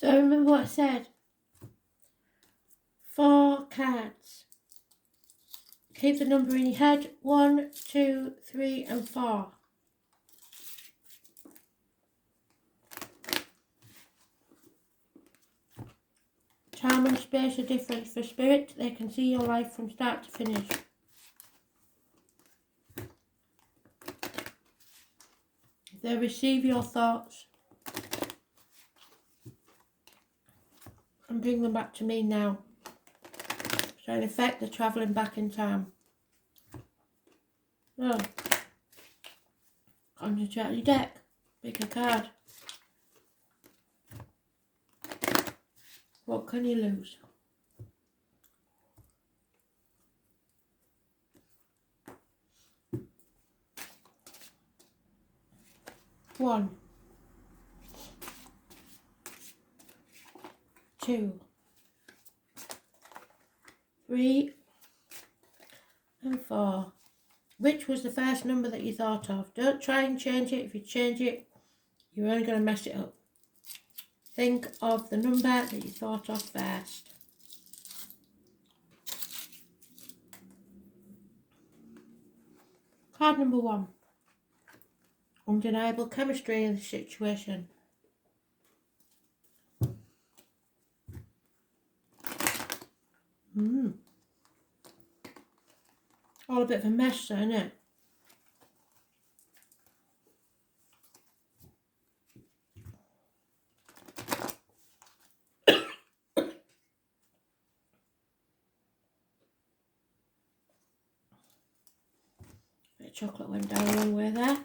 So remember what I said. 4 cards. Keep the number in your head. 1, 2, 3 and 4. Time and space are different. For spirit, they can see your life from start to finish. They receive your thoughts and bring them back to me now. So in effect, they're travelling back in time. Oh, concentrate on your deck. Pick a card. What can you lose? One, 2, 3 and 4. Which was the first number that you thought of? Don't try and change it. If you change it, you're only going to mess it up. Think of the number that you thought of first. Card number 1. Undeniable chemistry in the situation. All a bit of a mess, though, isn't it? Bit of chocolate went down a long way there.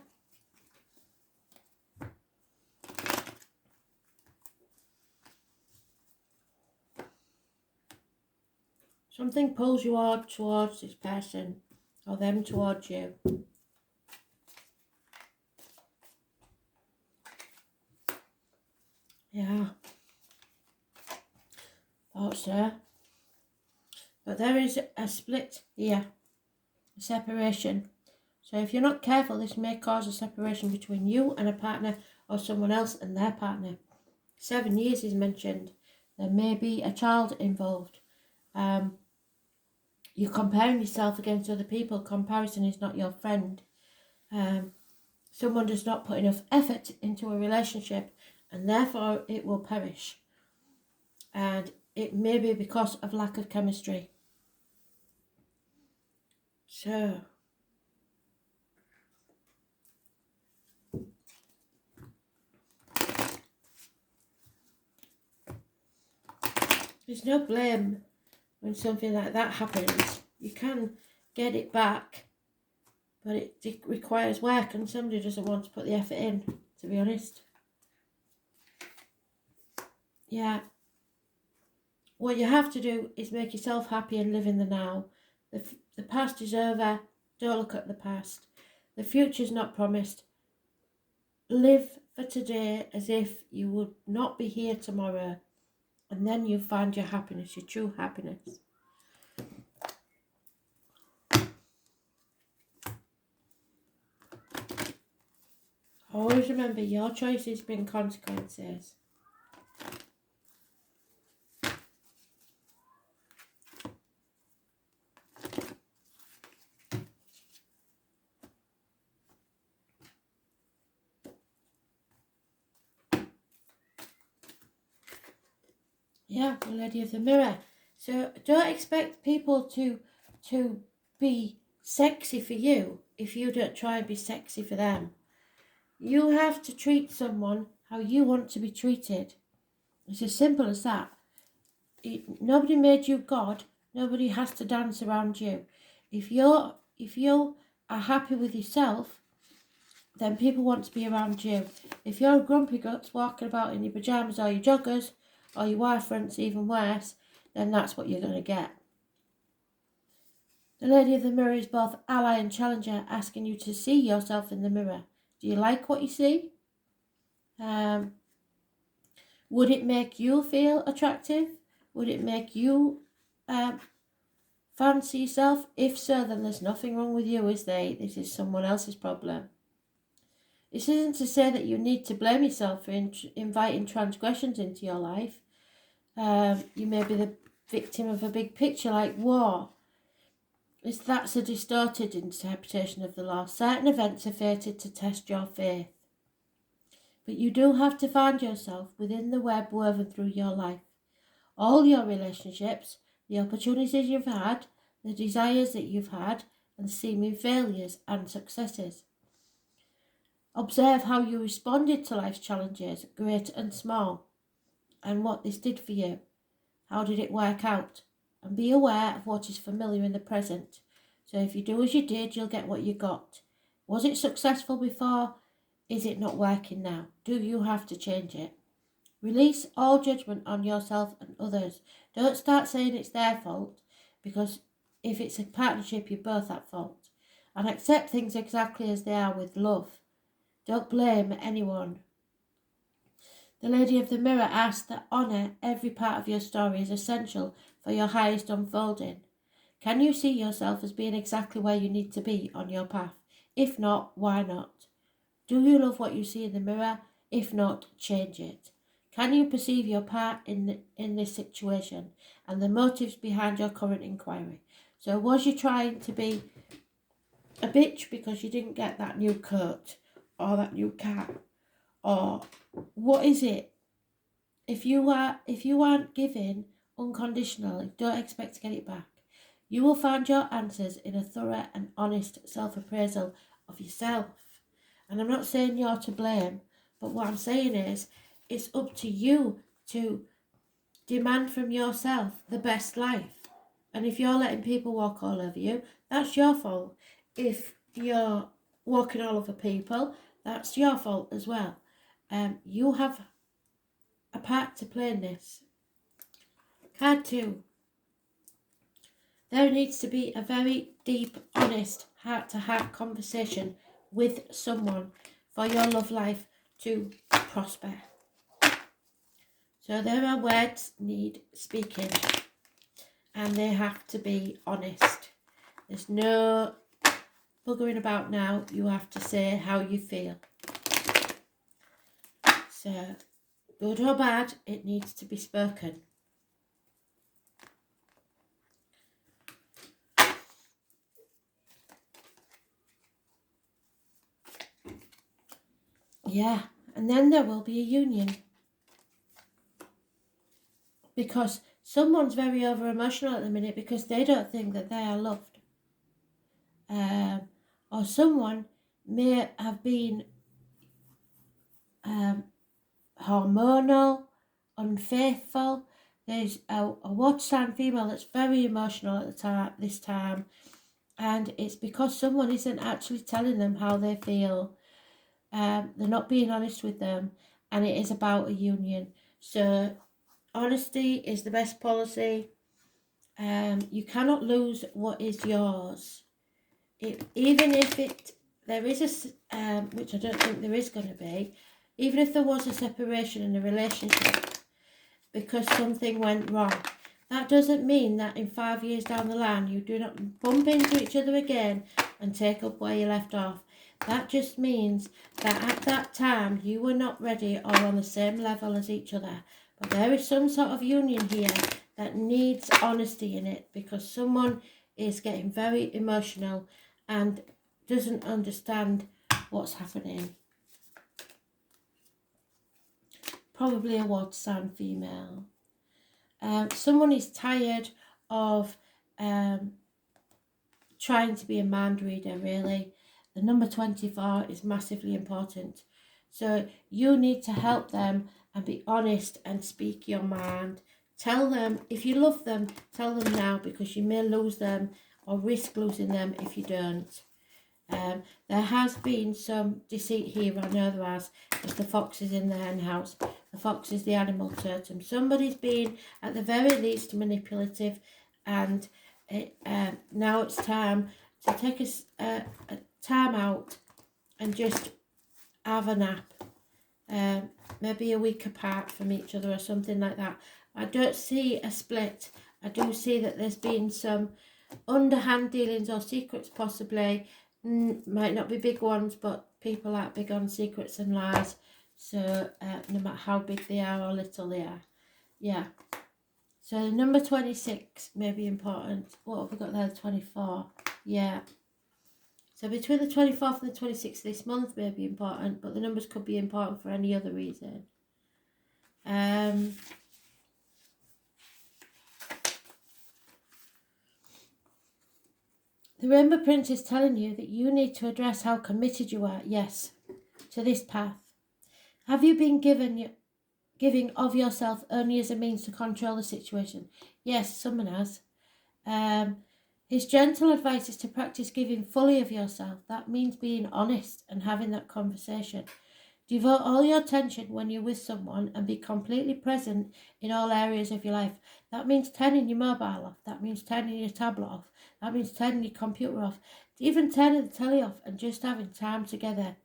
Something pulls you hard towards this person, or them towards you. Yeah. Thought so. But there is a split here. A separation. So if you're not careful, this may cause a separation between you and a partner or someone else and their partner. 7 years is mentioned. There may be a child involved. You're comparing yourself against other people. Comparison is not your friend. Someone does not put enough effort into a relationship and therefore it will perish. And it may be because of lack of chemistry. So, there's no blame when something like that happens. You can get it back, but it requires work and somebody doesn't want to put the effort in, to be honest. Yeah. What you have to do is make yourself happy and live in the now. The past is over. Don't look at the past. The future's not promised. Live for today as if you would not be here tomorrow. And then you find your happiness, your true happiness. Always remember, your choices bring consequences. Yeah, the Lady of the Mirror. So don't expect people to be sexy for you if you don't try and be sexy for them. You have to treat someone how you want to be treated. It's as simple as that. Nobody made you God. Nobody has to dance around you. If you are happy with yourself, then people want to be around you. If you're a grumpy guts walking about in your pyjamas or your joggers, or your wire fronts even worse, then that's what you're going to get. The Lady of the Mirror is both ally and challenger, asking you to see yourself in the mirror. Do you like what you see? Would it make you feel attractive? Would it make you fancy yourself? If so, then there's nothing wrong with you, is there? This is someone else's problem. This isn't to say that you need to blame yourself for inviting transgressions into your life. You may be the victim of a big picture like war. That's a distorted interpretation of the law. Certain events are fated to test your faith. But you do have to find yourself within the web woven through your life. All your relationships, the opportunities you've had, the desires that you've had, and seeming failures and successes. Observe how you responded to life's challenges, great and small, and what this did for you. How did it work out? And be aware of what is familiar in the present. So if you do as you did, you'll get what you got. Was it successful before? Is it not working now? Do you have to change it? Release all judgment on yourself and others. Don't start saying it's their fault, because if it's a partnership, you're both at fault. And accept things exactly as they are with love. Don't blame anyone. The Lady of the Mirror asked that honour every part of your story is essential for your highest unfolding. Can you see yourself as being exactly where you need to be on your path? If not, why not? Do you love what you see in the mirror? If not, change it. Can you perceive your part in this situation and the motives behind your current inquiry? So was you trying to be a bitch because you didn't get that new coat or that new car? Or what is it? If you aren't giving unconditionally, don't expect to get it back. You will find your answers in a thorough and honest self-appraisal of yourself. And I'm not saying you're to blame, but what I'm saying is it's up to you to demand from yourself the best life. And if you're letting people walk all over you, that's your fault. If you're walking all over people, that's your fault as well. You have a part to play in this. Card 2. There needs to be a very deep, honest, heart-to-heart conversation with someone for your love life to prosper. So there are words need speaking, and they have to be honest. There's no buggering about now. You have to say how you feel. So, good or bad, it needs to be spoken. Yeah, and then there will be a union. Because someone's very over emotional at the minute because they don't think that they are loved. Or someone may have been hormonal, unfaithful. There's a water sign female that's very emotional at this time, and it's because someone isn't actually telling them how they feel. They're not being honest with them, and it is about a union. So honesty is the best policy. You cannot lose what is yours. Even if there is which I don't think there is going to be, even if there was a separation in a relationship because something went wrong, that doesn't mean that in 5 years down the line you do not bump into each other again and take up where you left off. That just means that at that time you were not ready or on the same level as each other. But there is some sort of union here that needs honesty in it because someone is getting very emotional and doesn't understand what's happening. Probably a water sign female. Someone is tired of trying to be a mind reader, really. The number 24 is massively important. So you need to help them and be honest and speak your mind. Tell them, if you love them, tell them now because you may lose them or risk losing them if you don't. There has been some deceit here, I know there has, because the fox is in the hen house. The fox is the animal totem. Somebody's been, at the very least, manipulative, and now it's time to take a time out and just have a nap. Maybe a week apart from each other or something like that. I don't see a split. I do see that there's been some underhand dealings or secrets possibly Might not be big ones, but people aren't big on secrets and lies. So no matter how big they are or little they are. Yeah. So the number 26 may be important. What have we got there? 24. Yeah. So between the 24th and the 26th this month may be important, but the numbers could be important for any other reason. The Rainbow Prince is telling you that you need to address how committed you are, yes, to this path. Have you been giving of yourself only as a means to control the situation? Yes, someone has. His gentle advice is to practice giving fully of yourself. That means being honest and having that conversation. Devote all your attention when you're with someone and be completely present in all areas of your life. That means turning your mobile off. That means turning your tablet off. That means turning your computer off. Even turning the telly off and just having time together.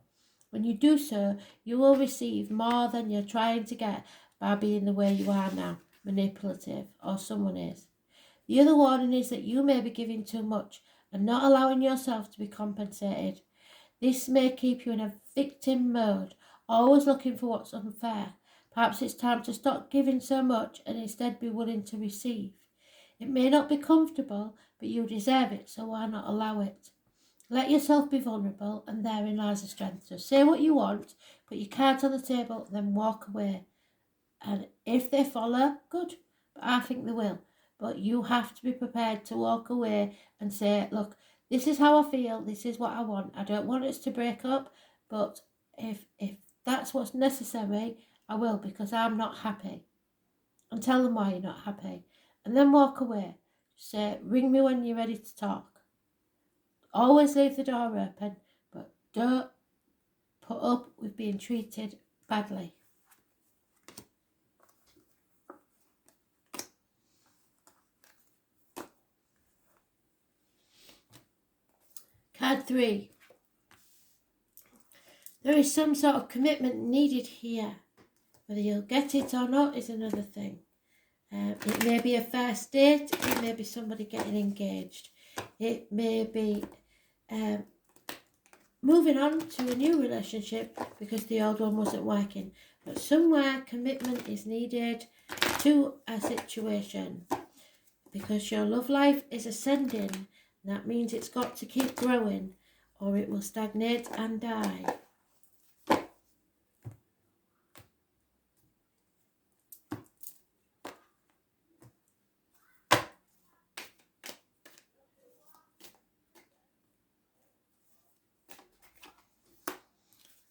When you do so, you will receive more than you're trying to get by being the way you are now, manipulative, or someone is. The other warning is that you may be giving too much and not allowing yourself to be compensated. This may keep you in a victim mode, always looking for what's unfair. Perhaps it's time to stop giving so much and instead be willing to receive. It may not be comfortable, but you deserve it, so why not allow it? Let yourself be vulnerable, and therein lies the strength. So say what you want, put your cards on the table, then walk away. And if they follow, good. But I think they will. But you have to be prepared to walk away and say, look, this is how I feel, this is what I want. I don't want us to break up, but if that's what's necessary, I will, because I'm not happy. And tell them why you're not happy. And then walk away. Say, ring me when you're ready to talk. Always leave the door open, but don't put up with being treated badly. Card 3. There is some sort of commitment needed here. Whether you'll get it or not is another thing. It may be a first date. It may be somebody getting engaged. It may be moving on to a new relationship because the old one wasn't working. But somewhere commitment is needed to a situation because your love life is ascending. That means it's got to keep growing or it will stagnate and die.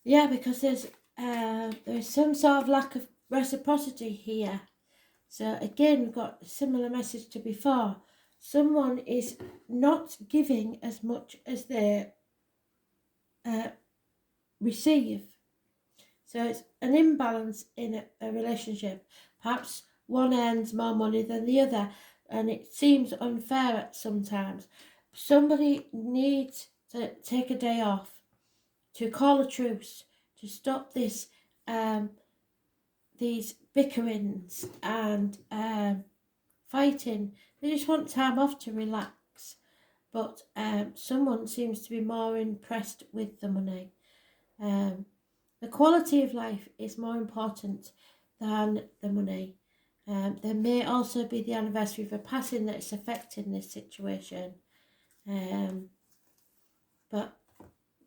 Yeah, because there's some sort of lack of reciprocity here. So again, we've got a similar message to before. Someone is not giving as much as they receive. So it's an imbalance in a relationship. Perhaps one earns more money than the other, and it seems unfair at sometimes. Somebody needs to take a day off, to call a truce, to stop this these bickerings and fighting. They just want time off to relax. But someone seems to be more impressed with the money. The quality of life is more important than the money. There may also be the anniversary of a passing that is affecting this situation. But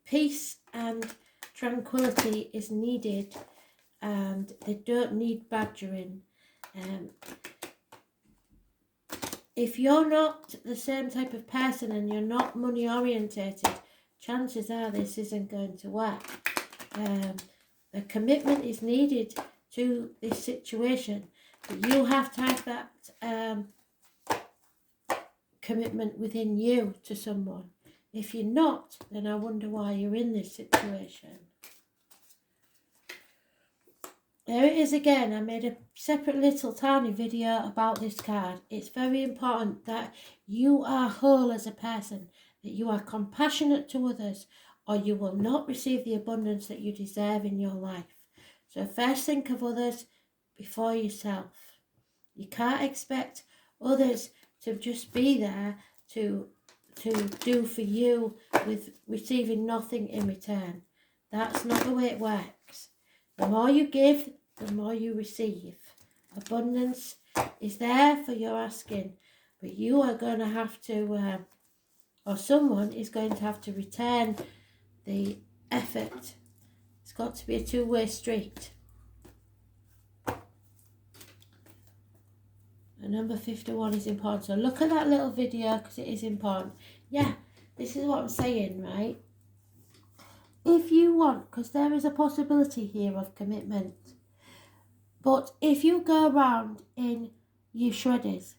peace and tranquility is needed, and they don't need badgering. If you're not the same type of person and you're not money orientated, chances are this isn't going to work. A commitment is needed to this situation, but you have to have that commitment within you to someone. If you're not, then I wonder why you're in this situation. There it is again. I made a separate little tiny video about this card. It's very important that you are whole as a person, that you are compassionate to others, or you will not receive the abundance that you deserve in your life. So first think of others before yourself. You can't expect others to just be there to do for you with receiving nothing in return. That's not the way it works. The more you give, the more you receive. Abundance is there for your asking, but you are going to have to, or someone is going to have to return the effort. It's got to be a two-way street. And number 51 is important. So look at that little video because it is important. Yeah, this is what I'm saying, right? If you want, because there is a possibility here of commitment, but if you go around in your shredders,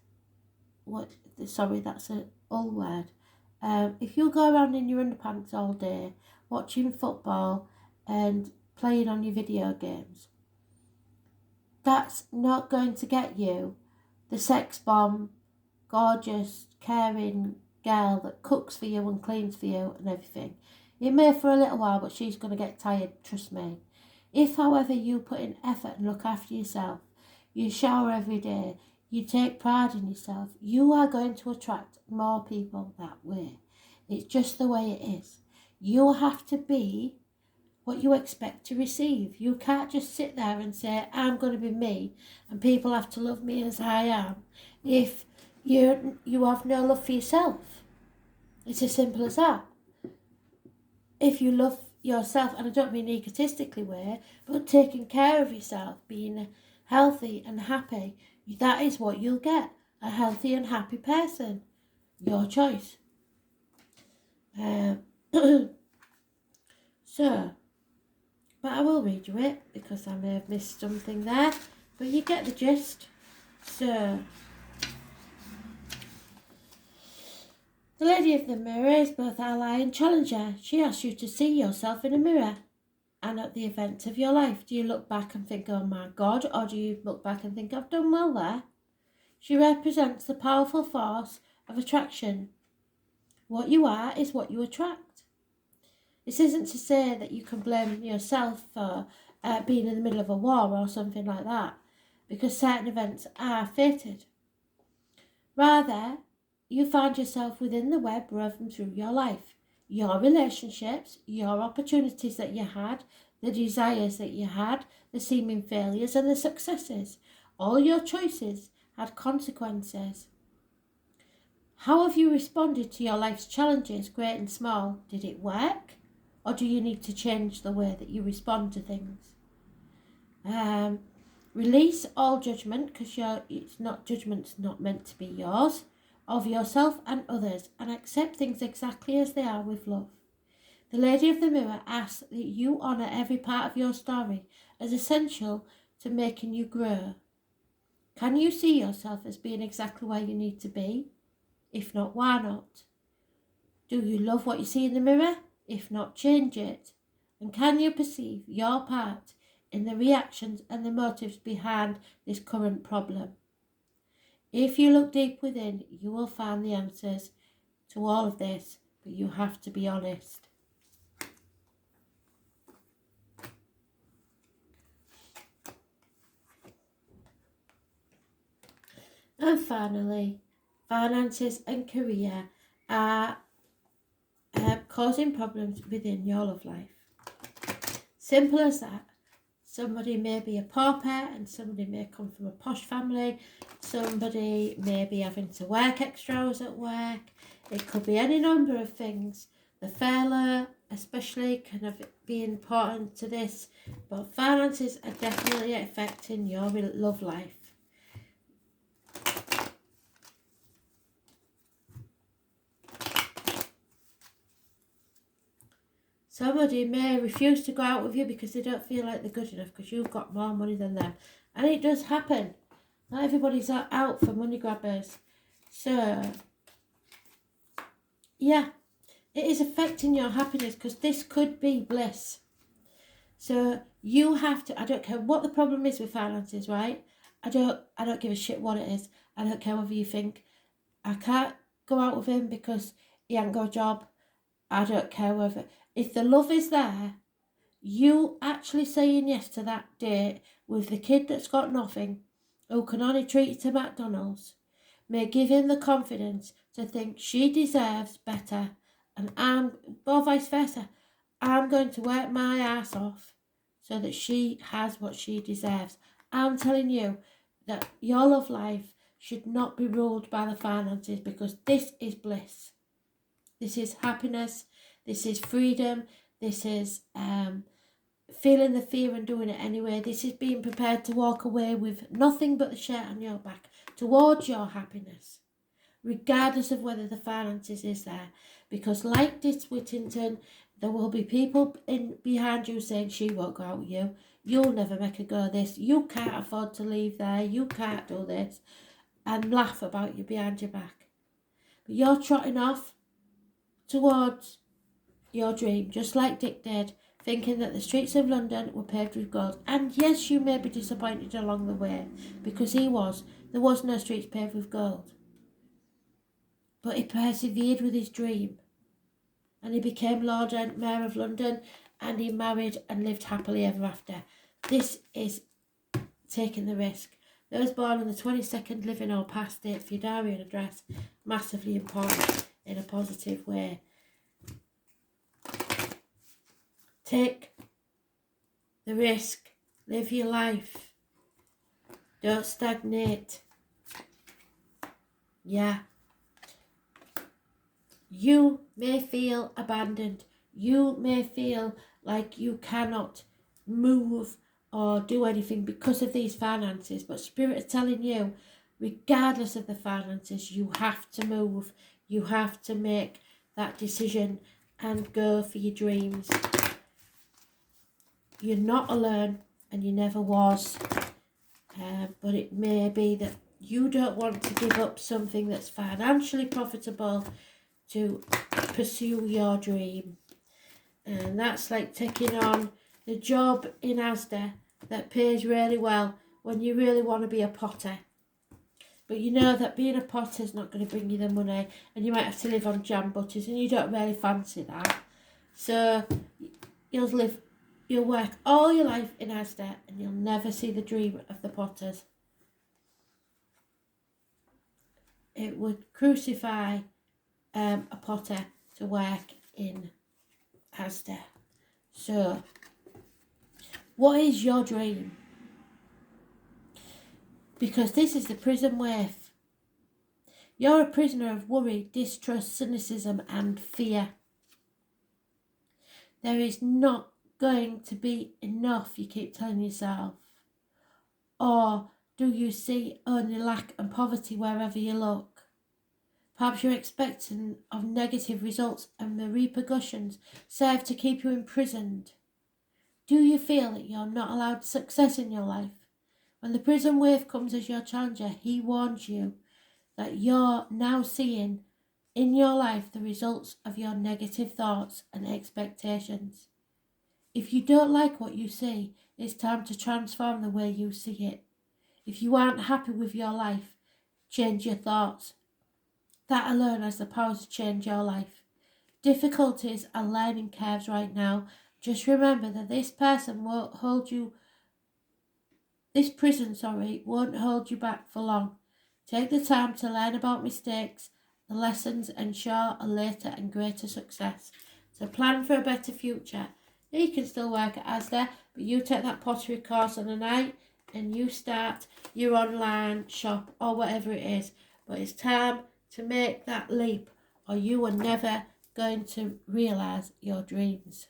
sorry, that's an old word. If you go around in your underpants all day, watching football and playing on your video games, that's not going to get you the sex bomb, gorgeous, caring girl that cooks for you and cleans for you and everything. It may for a little while, but she's going to get tired, trust me. If, however, you put in effort and look after yourself, you shower every day, you take pride in yourself, you are going to attract more people that way. It's just the way it is. You have to be what you expect to receive. You can't just sit there and say, I'm going to be me and people have to love me as I am if you have no love for yourself. It's as simple as that. If you love yourself, and I don't mean egotistically way, but taking care of yourself, being healthy and happy, that is what you'll get. A healthy and happy person. Your choice. So, but I will read you it because I may have missed something there. But you get the gist. So, the Lady of the Mirror is both ally and challenger. She asks you to see yourself in a mirror and at the events of your life. Do you look back and think, oh my God, or do you look back and think, I've done well there? She represents the powerful force of attraction. What you are is what you attract. This isn't to say that you can blame yourself for being in the middle of a war or something like that, because certain events are fated. Rather, you find yourself within the web woven through your life, your relationships, your opportunities that you had, the desires that you had, the seeming failures and the successes. All your choices had consequences. How have you responded to your life's challenges, great and small? Did it work? Or do you need to change the way that you respond to things? Release all judgment, because judgment's not meant to be yours, of yourself and others, and accept things exactly as they are with love. The Lady of the Mirror asks that you honour every part of your story as essential to making you grow. Can you see yourself as being exactly where you need to be? If not, why not? Do you love what you see in the mirror? If not, change it. And can you perceive your part in the reactions and the motives behind this current problem? If you look deep within, you will find the answers to all of this, but you have to be honest. And finally, finances and career are causing problems within your love life. Simple as that. Somebody may be a pauper and somebody may come from a posh family. Somebody may be having to work extra hours at work. It could be any number of things. The furlough especially can be important to this, but finances are definitely affecting your love life. Somebody may refuse to go out with you because they don't feel like they're good enough because you've got more money than them. And it does happen. Not everybody's out for money grabbers. So, yeah, it is affecting your happiness because this could be bliss. So you have to, I don't care what the problem is with finances, right? I don't give a shit what it is. I don't care whether you think, I can't go out with him because he ain't got a job. I don't care whether, if the love is there, you actually saying yes to that date with the kid that's got nothing, who can only treat you to McDonald's, may give him the confidence to think she deserves better, and or vice versa. I'm going to work my ass off so that she has what she deserves. I'm telling you that your love life should not be ruled by the finances, because this is bliss. This is happiness. This is freedom. This is feeling the fear and doing it anyway. This is being prepared to walk away with nothing but the shirt on your back towards your happiness, regardless of whether the finances is there. Because like this Whittington, there will be people in behind you saying she won't go out with you. You'll never make her go this. You can't afford to leave there. You can't do this. And laugh about you behind your back. But you're trotting off towards your dream, just like Dick did, thinking that the streets of London were paved with gold. And yes, you may be disappointed along the way, because he was. There was no streets paved with gold. But he persevered with his dream. And he became Lord and Mayor of London, and he married and lived happily ever after. This is taking the risk. Those born on the 22nd living or past date for your diary and address, massively important in a positive way. Take the risk. Live your life. Don't stagnate. Yeah. You may feel abandoned. You may feel like you cannot move or do anything because of these finances. But Spirit is telling you, regardless of the finances, you have to move. You have to make that decision and go for your dreams. You're not alone, and you never was. But it may be that you don't want to give up something that's financially profitable to pursue your dream. And that's like taking on the job in Asda that pays really well when you really want to be a potter. But you know that being a potter is not going to bring you the money, and you might have to live on jam butters, and you don't really fancy that. So you'll work all your life in Asda, and you'll never see the dream of the potters. It would crucify a potter to work in Asda. So, what is your dream? Because this is the prison wave. You're a prisoner of worry, distrust, cynicism, and fear. There is not going to be enough, you keep telling yourself. Or do you see only lack and poverty wherever you look? Perhaps you're expectant of negative results, and the repercussions serve to keep you imprisoned. Do you feel that you're not allowed success in your life? When the prison wave comes as your challenger, he warns you that you're now seeing in your life the results of your negative thoughts and expectations. If you don't like what you see, it's time to transform the way you see it. If you aren't happy with your life, change your thoughts. That alone has the power to change your life. Difficulties are learning curves right now. Just remember that this prison won't hold you back for long. Take the time to learn about mistakes. The lessons ensure a later and greater success. So plan for a better future. You can still work at Asda, but you take that pottery course on a night and you start your online shop or whatever it is. But it's time to make that leap, or you are never going to realise your dreams.